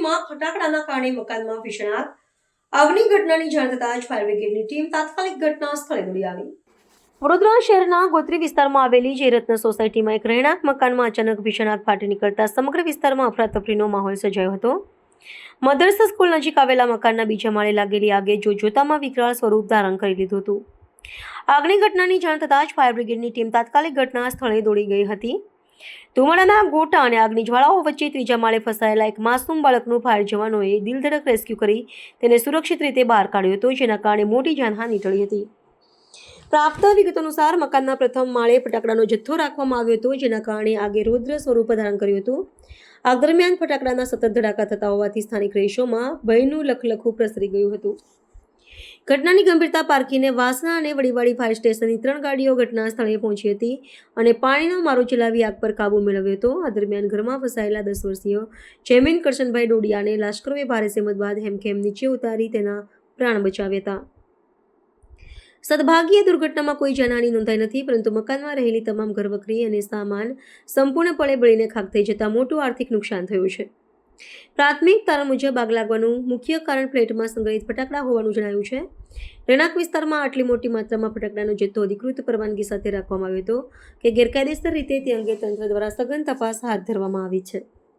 માં ફટાકડાના કારણે મકાનમાં ભીષણ આગ. આગની ઘટનાની જાણ થતાં જ ફાયર બ્રિગેડની ટીમ તાત્કાલિક ઘટના સ્થળે દોડી આવી. વડોદરા શહેરના ગોત્રી વિસ્તારમાં આવેલી જયરત્ન સોસાયટીમાં એક રહેણાંક મકાનમાં અચાનક ભીષણ આગ ફાટી નીકળતા સમગ્ર વિસ્તારમાં અફરાતફરીનો માહોલ સર્જાયો હતો. મદરસા સ્કૂલ નજીક આવેલા મકાનના બીજા માળે લાગેલી આગે જોતજોતામાં વિકરાળ સ્વરૂપ ધારણ કરી લીધું હતું. આગની ઘટનાની જાણ થતાં જ ફાયર બ્રિગેડની ટીમ તાત્કાલિક ઘટના સ્થળે દોડી ગઈ હતી. ધુમાડાના ગોટા અને આગની જ્વાળાઓ વચ્ચે ત્રીજા માળે ફસાયેલા એક માસૂમ બાળકનું ફાયર જવાનોએ દિલધડક રેસ્ક્યુ કરી તેને સુરક્ષિત રીતે બહાર કાઢ્યો હતો, જેના કારણે મોટી જાનહાનિ ટળી હતી. પ્રાપ્ત વિગતો અનુસાર મકાનના પ્રથમ માળે ફટાકડાનો જથ્થો રાખવામાં આવ્યો હતો, જેના કારણે આગે રૌદ્ર સ્વરૂપ ધારણ કર્યું હતું. આગ દરમિયાન ફટાકડાના સતત ધડાકા થતા હોવાથી સ્થાનિક રહીશોમાં ભયનું લખલખું પ્રસરી ગયું હતું. ઘટનાની ગંભીરતા પારખીને વાસણા અને વડીવાડી ફાયર સ્ટેશનની 3 ગાડીઓ ઘટના સ્થળે પહોંચી હતી અને પાણીનો મારો ચલાવી આગ પર કાબૂ મેળવ્યો હતો. આ દરમિયાન ઘરમાં ફસાયેલા 10 વર્ષીય જયમીન કરશનભાઈ ડોડિયાને લાશ્કરોએ ભારે સેમત બાદ હેમખેમ નીચે ઉતારી તેના પ્રાણ બચાવ્યા હતા. સદભાગ્યે દુર્ઘટનામાં કોઈ જાનહાનિ નોંધાઈ નથી, પરંતુ મકાનમાં રહેલી તમામ ઘરવખરી અને સામાન સંપૂર્ણપણે બળીને ખાખ થઈ જતાં મોટું આર્થિક નુકસાન થયું છે. પ્રાથમિક તારણ મુજબ આગ લાગવાનું મુખ્ય કારણ ફ્લેટમાં સંગ્રહિત ફટાકડા હોવાનું જણાયું છે. રહેણાંક વિસ્તારમાં આટલી મોટી માત્રામાં ફટાકડાનો જથ્થો અધિકૃત પરવાનગી સાથે રાખવામાં આવ્યો હતો કે ગેરકાયદેસર રીતે તે અંગે તંત્ર દ્વારા સઘન તપાસ હાથ ધરવામાં આવી છે.